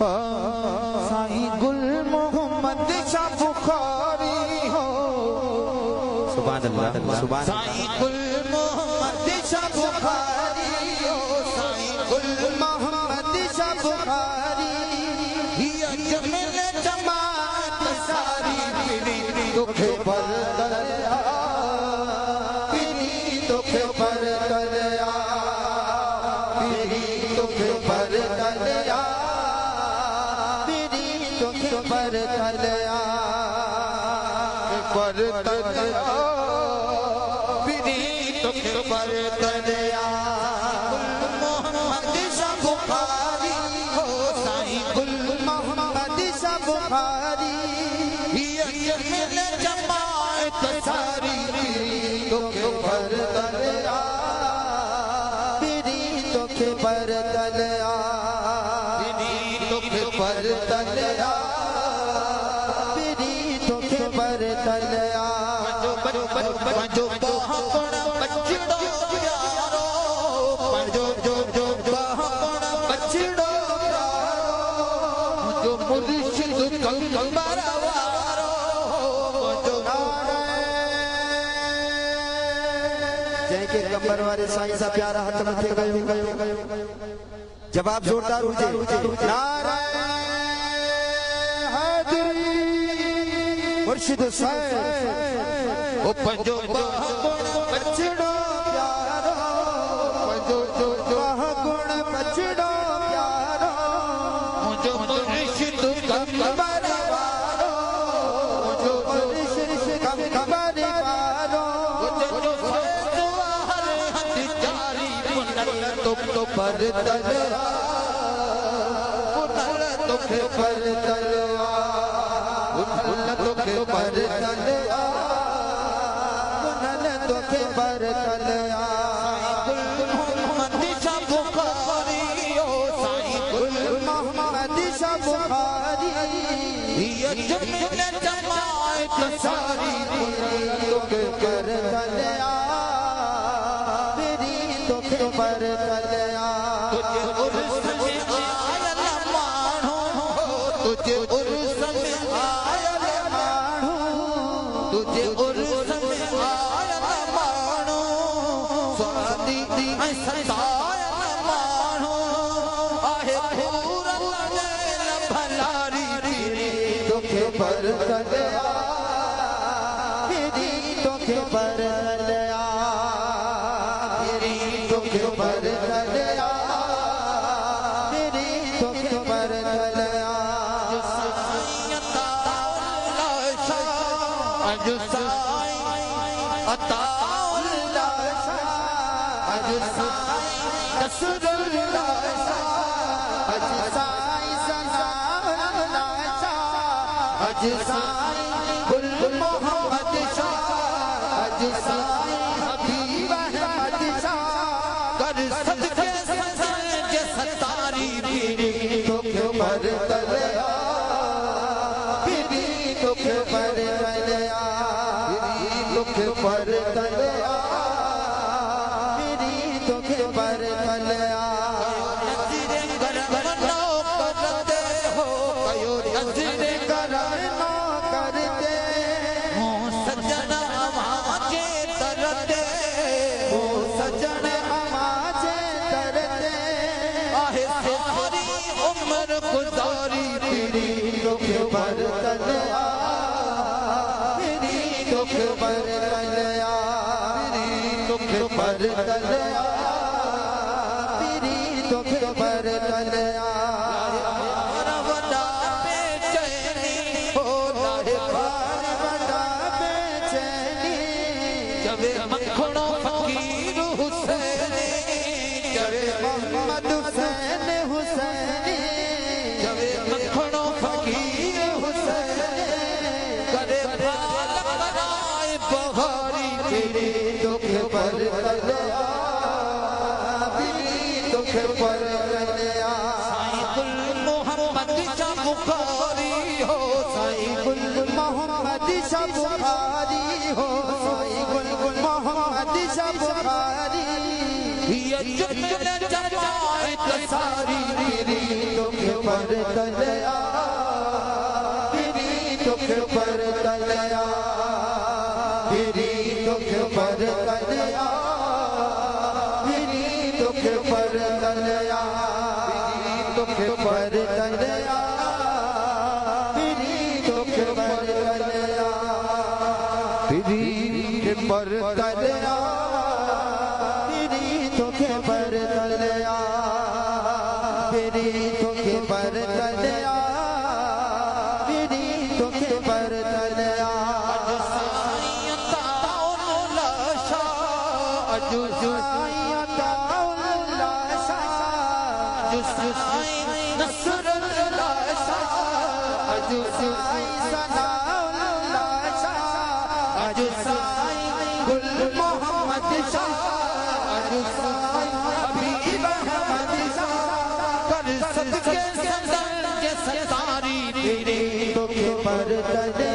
साईं गुल मोहम्मद शाह बुखारी हो। सुभान अल्लाह, सुभान साईं गुल मोहम्मद शाह बुखारी हो। साईं गुल मोहम्मद शाह बुखारी हिया जमील जमात सारी पीरी दुख पर दरिया, पीरी दुख पर दरिया, पीरी दुख पर दरिया, पीरी दुख पर दरिया, पर दरिया, पीरी दुख पर दरिया। मोहम्मद शाह बुखारी हो। साईं गुल मोहम्मद शाह बुखारी जमील जमात सारी दुख पर दरिया, पीरी दुख पर दरिया, पीरी दुख पर दरिया, पीरी दुख पर दरिया। जो बहापण बचड़ो प्यारो, जो जो जो बहापण बचड़ो प्यारो, जो मुर्शिद कंबर वारो, जो जैके कंबर वाले साईं सा प्यारा हाथ मथे गयो जवाब जोरदार हुजे। नारायण मुर्शिद साईं ओ पंजो बहागुण बचड़ो प्यारो, पंजो जो बहागुण बचड़ो प्यारो, जो मुर्शिद कंबर वारो, जो मुर्शिद कंबर वारो, जो फतवाहर हद जारी पुनल तुम तो पर दरिया, पुनल तुम पर दरिया, पुनल तुम पर दरिया, पुनल तुम पर दरिया। गुल मोहम्मद शाह बुखारी हो। साईं गुल मोहम्मद शाह बुखारी हिया जमील जमात सारी पीरी दुख पर दरिया, पीरी दुख पर दरिया। तुझे उर्स में आयल मानो, तुझे उर्स में आयल मानो, तुझे उर्स में आयल मानो, स्वादी सतायल मानो, आहे पूरन जेल भलारी पीरी दुख पर दरिया, पीरी दुख पर दरिया, पीरी दुख पर दरिया, पीरी दुख पर दरिया। जो साईं अताउल्लाह शाह, जो साईं अताउल्लाह शाह, जो साईं नसरुल्लाह शाह, जो साईं सनाउल्लाह शाह, जो साईं गुल मोहम्मद शाह, जो साईं हबीब अहमद शाह, कर सदके सज सतारी पीरी दुख पर दरिया, पीरी दुख पर दरिया, पीरी दुख पर दरिया, पीरी दुख पर दरिया। नजरे करम नो करते हो, कयो नजरे करम नो करते हो, सज्जन आवाजे तरते हो, सज्जन आवाजे तरते, आहे सारी उम्र गुजारी पीरी दुख पर दरिया, पीरी दुख पर दरिया, पीरी दुख पर दरिया, पीरी दुख पर दरिया। बेचैनी हो लाहे बार बड़ा बेचैनी, जबे मखणो फकीर हुसैनी, जबे मोहम्मद हुसैन हुसैनी, जबे मखणो फकीर हुसैनी, करे भाल कराए बहारी पीरी दुख पर दरिया, पीरी दुख पर दरिया। साईं गुल मोहम्मद शाह बुखारी हो। साईं गुल मोहम्मद शाह बुखारी हो। साईं गुल मोहम्मद शाह बुखारी हिया जमील जमात सारी पीरी दुख पर तलया तेरी दुख पर तलया तेरी दुख पर तलया तेरी दुख पर तलया दुख पर तलया तेरी दुख पर तलया तेरी पर तलया तेरी दुख पर तलया तेरी दुख पर तलया तेरी दुख पर तलया पर